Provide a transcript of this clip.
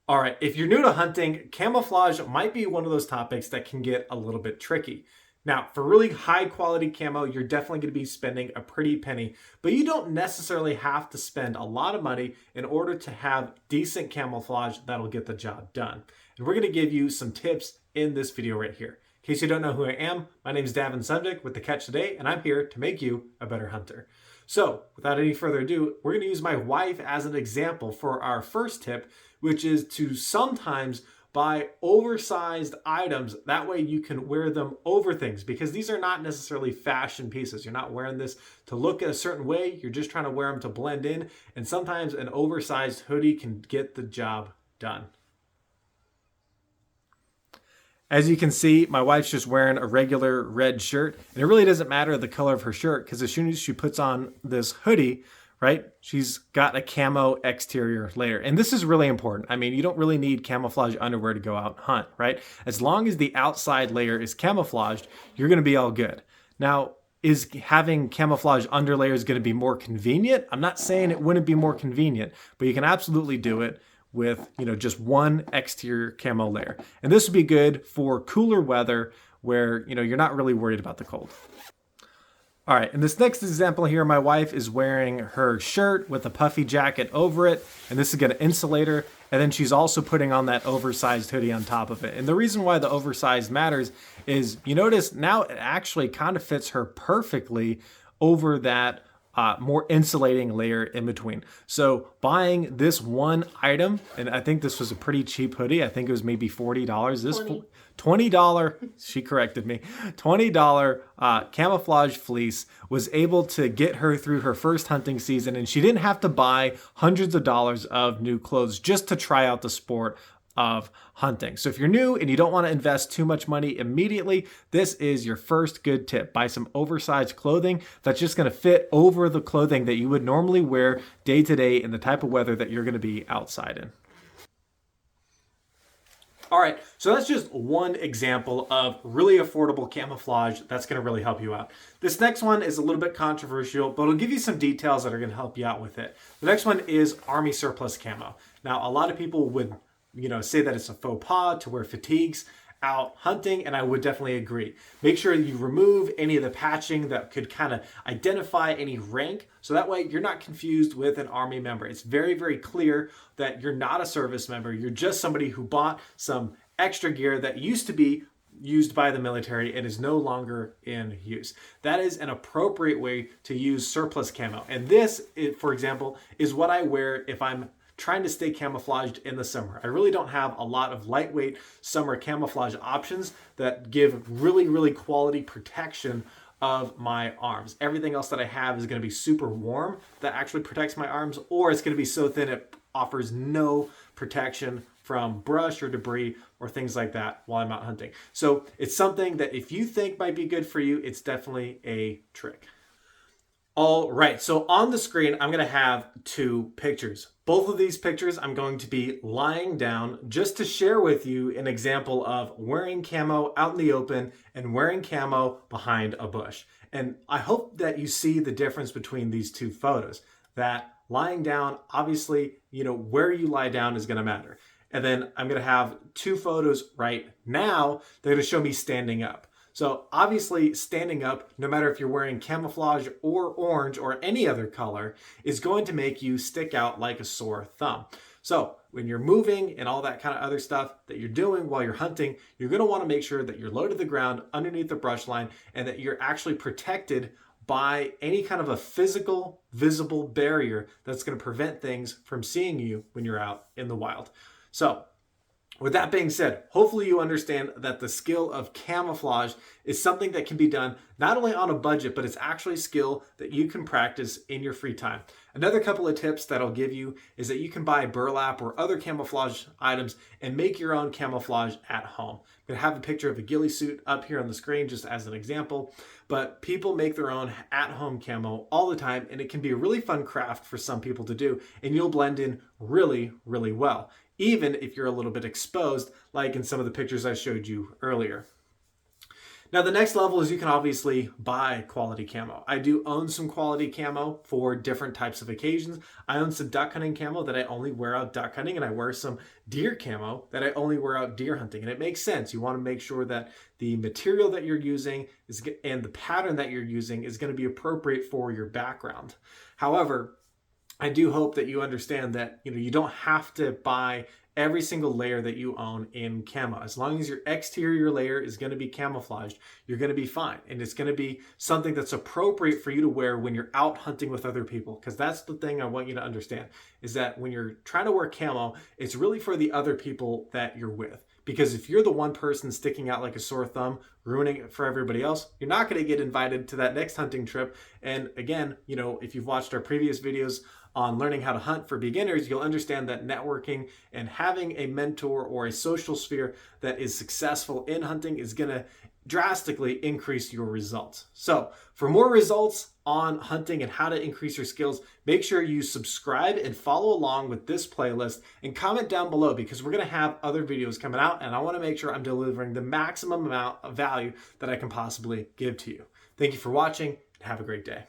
All right, if you're new to hunting, camouflage might be one of those topics that can get a little bit tricky. Now, for really high quality camo, you're definitely going to be spending a pretty penny, but you don't necessarily have to spend a lot of money in order to have decent camouflage that'll get the job done. And we're going to give you some tips in this video right here. In case you don't know who I am, my name is Davin Subject with The Catch Today, and I'm here to make you a better hunter. So, without any further ado, we're going to use my wife as an example for our first tip, which is to sometimes buy oversized items. That way you can wear them over things, because these are not necessarily fashion pieces. You're not wearing this to look a certain way. You're just trying to wear them to blend in. And sometimes an oversized hoodie can get the job done. As you can see, my wife's just wearing a regular red shirt, and it really doesn't matter the color of her shirt, because as soon as she puts on this hoodie, right, she's got a camo exterior layer. And this is really important. I mean, you don't really need camouflage underwear to go out and hunt, right? As long as the outside layer is camouflaged, you're going to be all good. Now, is having camouflage underlayers going to be more convenient? I'm not saying it wouldn't be more convenient, but you can absolutely do it with, just one exterior camo layer. And this would be good for cooler weather where, you're not really worried about the cold. All right, in this next example here, my wife is wearing her shirt with a puffy jacket over it, and this is going to insulate her. And then she's also putting on that oversized hoodie on top of it. And the reason why the oversized matters is, you notice now it actually kind of fits her perfectly over that more insulating layer in between. So buying this one item, and I think this was a pretty cheap hoodie. I think it was maybe $40. This $20, she corrected me, $20 camouflage fleece was able to get her through her first hunting season, and she didn't have to buy hundreds of dollars of new clothes just to try out the sport of hunting. So if you're new and you don't want to invest too much money immediately, this is your first good tip. Buy some oversized clothing that's just going to fit over the clothing that you would normally wear day to day in the type of weather that you're going to be outside in. All right, so that's just one example of really affordable camouflage that's going to really help you out. This next one is a little bit controversial, but it'll give you some details that are going to help you out with it. The next one is Army surplus camo. Now, a lot of people would say that it's a faux pas to wear fatigues out hunting, and I would definitely agree. Make sure you remove any of the patching that could kind of identify any rank, so that way you're not confused with an Army member. It's very, very clear that you're not a service member. You're just somebody who bought some extra gear that used to be used by the military and is no longer in use. That is an appropriate way to use surplus camo. And this, for example, is what I wear if I'm trying to stay camouflaged in the summer. I really don't have a lot of lightweight summer camouflage options that give really, really quality protection of my arms. Everything else that I have is going to be super warm that actually protects my arms, or it's going to be so thin it offers no protection from brush or debris or things like that while I'm out hunting. So it's something that if you think might be good for you, it's definitely a trick. All right, so on the screen, I'm gonna have two pictures. Both of these pictures, I'm going to be lying down just to share with you an example of wearing camo out in the open and wearing camo behind a bush. And I hope that you see the difference between these two photos, that lying down, obviously, where you lie down is gonna matter. And then I'm gonna have two photos right now. They're gonna show me standing up. So obviously standing up, no matter if you're wearing camouflage or orange or any other color, is going to make you stick out like a sore thumb. So when you're moving and all that kind of other stuff that you're doing while you're hunting, you're going to want to make sure that you're low to the ground underneath the brush line and that you're actually protected by any kind of a physical, visible barrier that's going to prevent things from seeing you when you're out in the wild. So with that being said, hopefully you understand that the skill of camouflage is something that can be done not only on a budget, but it's actually a skill that you can practice in your free time. Another couple of tips that I'll give you is that you can buy burlap or other camouflage items and make your own camouflage at home. I'm going to have a picture of a ghillie suit up here on the screen just as an example, but people make their own at-home camo all the time, and it can be a really fun craft for some people to do, and you'll blend in really, really well, even if you're a little bit exposed, like in some of the pictures I showed you earlier. Now, the next level is you can obviously buy quality camo. I do own some quality camo for different types of occasions. I own some duck hunting camo that I only wear out duck hunting, and I wear some deer camo that I only wear out deer hunting. And it makes sense. You want to make sure that the material that you're using and the pattern that you're using is going to be appropriate for your background. However, I do hope that you understand that you don't have to buy every single layer that you own in camo. As long as your exterior layer is going to be camouflaged, you're going to be fine. And it's going to be something that's appropriate for you to wear when you're out hunting with other people. Because that's the thing I want you to understand, is that when you're trying to wear camo, it's really for the other people that you're with. Because if you're the one person sticking out like a sore thumb, ruining it for everybody else, you're not going to get invited to that next hunting trip. And again, if you've watched our previous videos on learning how to hunt for beginners, you'll understand that networking and having a mentor or a social sphere that is successful in hunting is going to drastically increase your results. So for more results on hunting and how to increase your skills, make sure you subscribe and follow along with this playlist and comment down below, because we're going to have other videos coming out and I want to make sure I'm delivering the maximum amount of value that I can possibly give to you. Thank you for watching and have a great day.